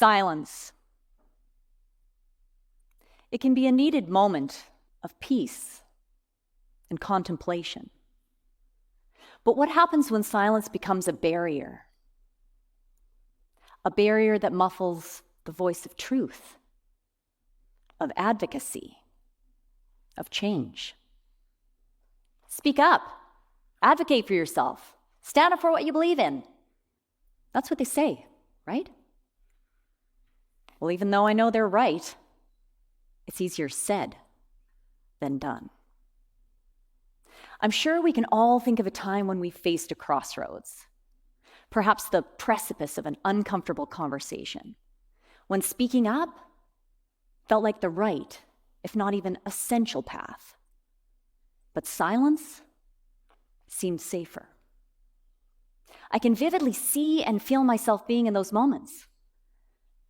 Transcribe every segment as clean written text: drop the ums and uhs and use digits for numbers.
Silence. It can be a needed moment of peace and contemplation. But what happens when silence becomes a barrier? A barrier that muffles the voice of truth, of advocacy, of change. Speak up. Advocate for yourself. Stand up for what you believe in. That's what they say, right? Well, even though I know they're right, it's easier said than done. I'm sure we can all think of a time when we faced a crossroads, perhaps the precipice of an uncomfortable conversation, when speaking up felt like the right, if not even essential path. But silence seemed safer. I can vividly see and feel myself being in those moments.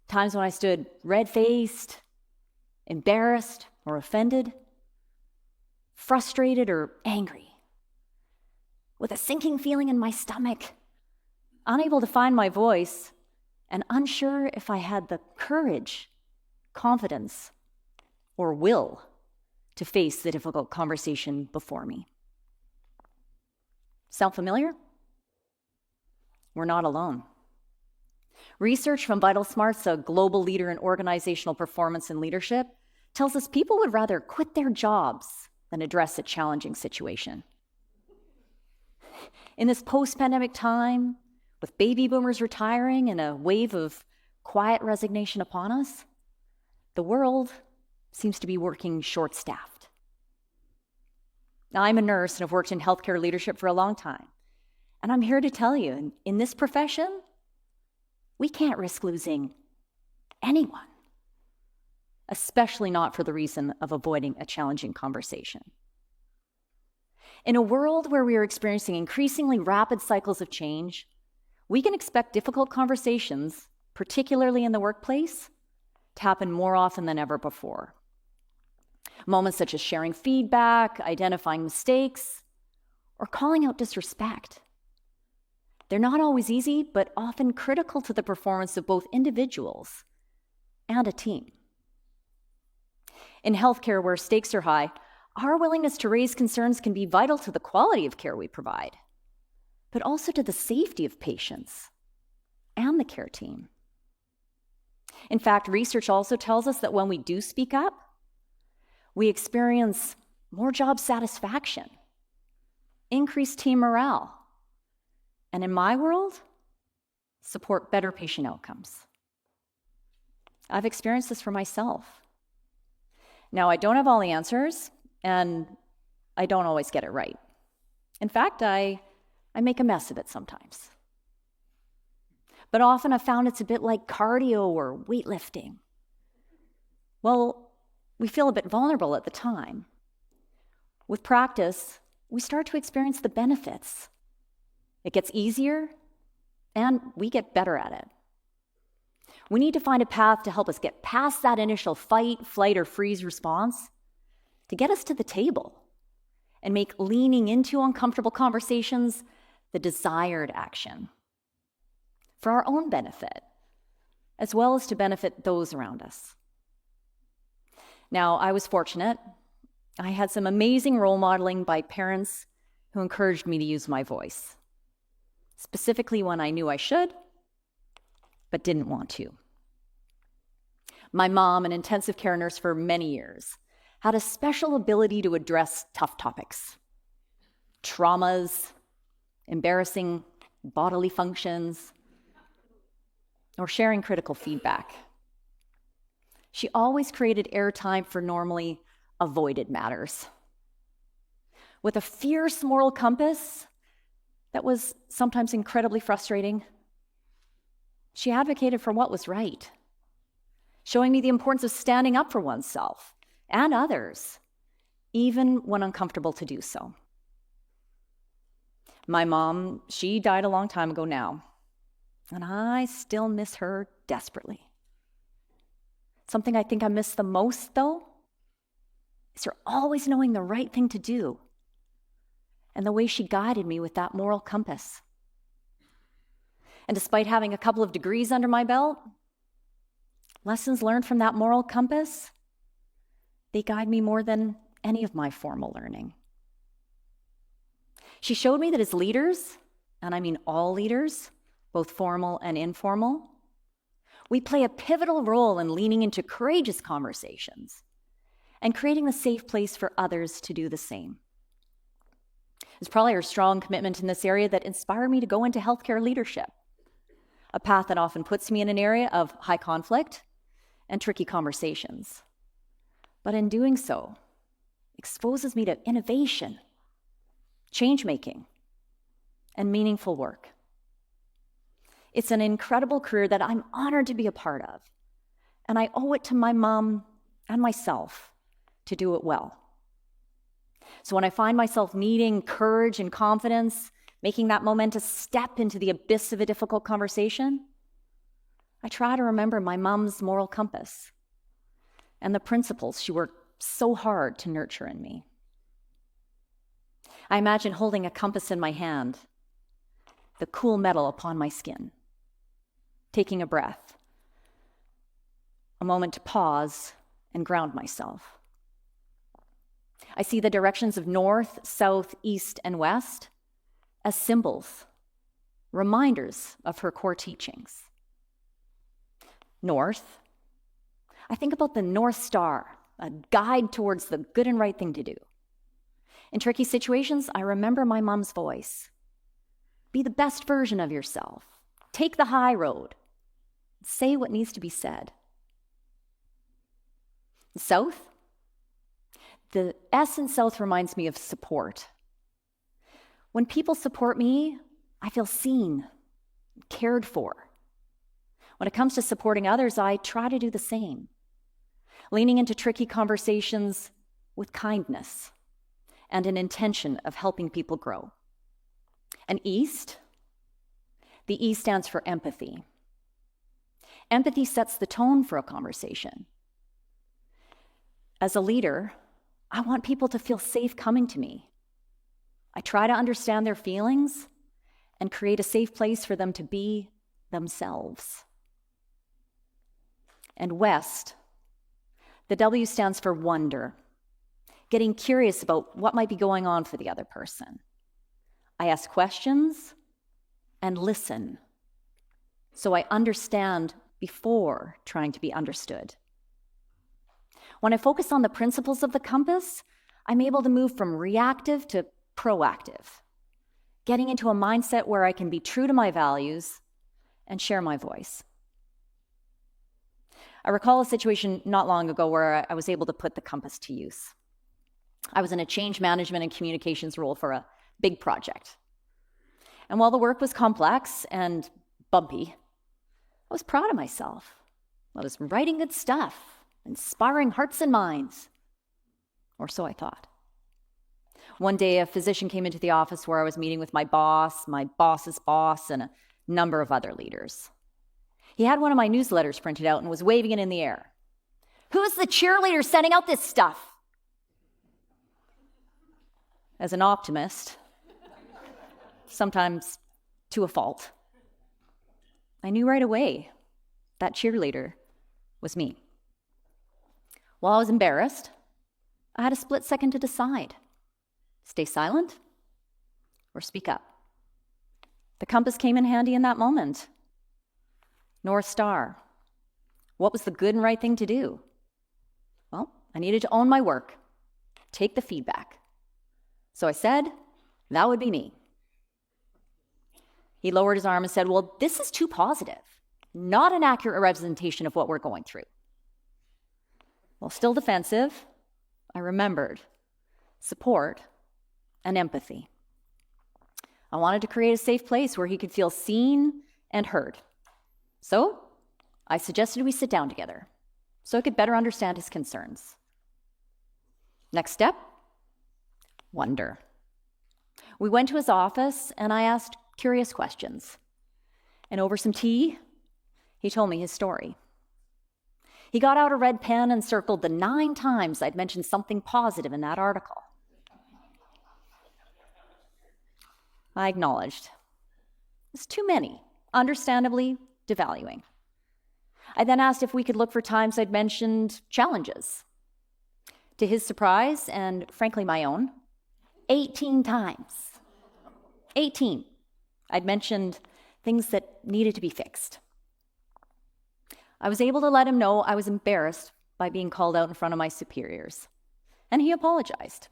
Times when I stood red-faced, embarrassed or offended, frustrated or angry, with a sinking feeling in my stomach, unable to find my voice, and unsure if I had the courage, confidence, or will to face the difficult conversation before me. Sound familiar? We're not alone. Research from VitalSmarts, a global leader in organizational performance and leadership, tells us people would rather quit their jobs than address a challenging situation. In this post-pandemic time, with baby boomers retiring and a wave of quiet resignation upon us, the world seems to be working short-staffed. Now, I'm a nurse and have worked in healthcare leadership for a long time. And I'm here to tell you, in this profession, we can't risk losing anyone, especially not for the reason of avoiding a challenging conversation. In a world where we are experiencing increasingly rapid cycles of change, we can expect difficult conversations, particularly in the workplace, to happen more often than ever before. Moments such as sharing feedback, identifying mistakes, or calling out disrespect. They're not always easy, but often critical to the performance of both individuals and a team. In healthcare, where stakes are high, our willingness to raise concerns can be vital to the quality of care we provide, but also to the safety of patients and the care team. In fact, research also tells us that when we do speak up, we experience more job satisfaction, increased team morale, and in my world, support better patient outcomes. I've experienced this for myself. Now, I don't have all the answers, and I don't always get it right. In fact, I make a mess of it sometimes. But often I've found it's a bit like cardio or weightlifting. Well, we feel a bit vulnerable at the time. With practice, we start to experience the benefits. It gets easier, and we get better at it. We need to find a path to help us get past that initial fight, flight, or freeze response, to get us to the table and make leaning into uncomfortable conversations the desired action for our own benefit, as well as to benefit those around us. Now, I was fortunate. I had some amazing role modeling by parents who encouraged me to use my voice, specifically when I knew I should, but didn't want to. My mom, an intensive care nurse for many years, had a special ability to address tough topics, traumas, embarrassing bodily functions, or sharing critical feedback. She always created airtime for normally avoided matters. With a fierce moral compass that was sometimes incredibly frustrating, she advocated for what was right, showing me the importance of standing up for oneself and others, even when uncomfortable to do so. My mom, she died a long time ago now, and I still miss her desperately. Something I think I miss the most, though, is her always knowing the right thing to do and the way she guided me with that moral compass. And despite having a couple of degrees under my belt, Lessons learned from that moral compass, they guide me more than any of my formal learning. She showed me that as leaders, and I mean all leaders, both formal and informal, we play a pivotal role in leaning into courageous conversations and creating a safe place for others to do the same. It's probably her strong commitment in this area that inspired me to go into healthcare leadership, a path that often puts me in an area of high conflict and tricky conversations. But in doing so, exposes me to innovation, change-making, and meaningful work. It's an incredible career that I'm honored to be a part of, and I owe it to my mom and myself to do it well. So when I find myself needing courage and confidence, making that momentous step into the abyss of a difficult conversation, I try to remember my mom's moral compass and the principles she worked so hard to nurture in me. I imagine holding a compass in my hand, the cool metal upon my skin, taking a breath, a moment to pause and ground myself. I see the directions of north, south, east, and west as symbols, reminders of her core teachings. North, I think about the North Star, a guide towards the good and right thing to do. In tricky situations, I remember my mom's voice. Be the best version of yourself. Take the high road. Say what needs to be said. South, the S in South reminds me of support. When people support me, I feel seen, cared for. When it comes to supporting others, I try to do the same, leaning into tricky conversations with kindness and an intention of helping people grow. And East, the E stands for empathy. Empathy sets the tone for a conversation. As a leader, I want people to feel safe coming to me. I try to understand their feelings and create a safe place for them to be themselves. And West, the W stands for wonder, getting curious about what might be going on for the other person. I ask questions and listen, so I understand before trying to be understood. When I focus on the principles of the compass, I'm able to move from reactive to proactive, getting into a mindset where I can be true to my values and share my voice. I recall a situation not long ago where I was able to put the compass to use. I was in a change management and communications role for a big project. And while the work was complex and bumpy, I was proud of myself. I was writing good stuff, inspiring hearts and minds, or so I thought. One day, a physician came into the office where I was meeting with my boss's boss, and a number of other leaders. He had one of my newsletters printed out and was waving it in the air. "Who is the cheerleader sending out this stuff?" As an optimist, sometimes to a fault, I knew right away that cheerleader was me. While I was embarrassed, I had a split second to decide. Stay silent or speak up. The compass came in handy in that moment. North Star. What was the good and right thing to do? Well, I needed to own my work, take the feedback. So I said, that would be me. He lowered his arm and said, "Well, this is too positive, not an accurate representation of what we're going through." While still defensive, I remembered support and empathy. I wanted to create a safe place where he could feel seen and heard. So I suggested we sit down together so I could better understand his concerns. Next step, wonder. We went to his office and I asked curious questions. And over some tea, he told me his story. He got out a red pen and circled the 9 times I'd mentioned something positive in that article. I acknowledged. It's too many, understandably devaluing. I then asked if we could look for times I'd mentioned challenges. To his surprise, and frankly my own, 18 times. 18. I'd mentioned things that needed to be fixed. I was able to let him know I was embarrassed by being called out in front of my superiors, and he apologized.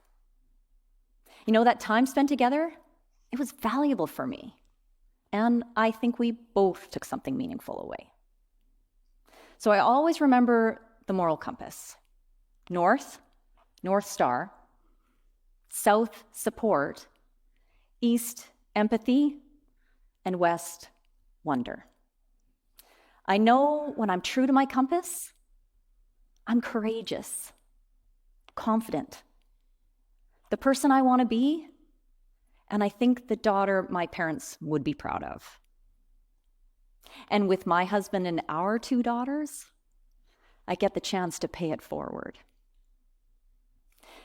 You know, that time spent together, it was valuable for me, and I think we both took something meaningful away. So I always remember the moral compass. North, North Star. South, support. East, empathy. And west, wonder. I know when I'm true to my compass, I'm courageous, confident, the person I want to be, and I think the daughter my parents would be proud of. And with my husband and our 2 daughters, I get the chance to pay it forward.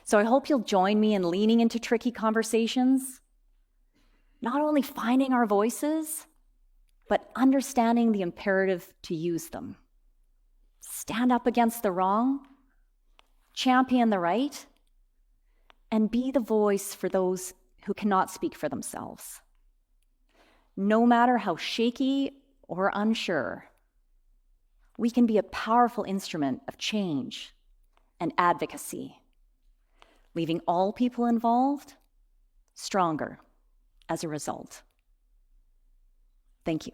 So I hope you'll join me in leaning into tricky conversations, not only finding our voices, but understanding the imperative to use them. Stand up against the wrong, champion the right, and be the voice for those who cannot speak for themselves. No matter how shaky or unsure, we can be a powerful instrument of change and advocacy, leaving all people involved stronger as a result. Thank you.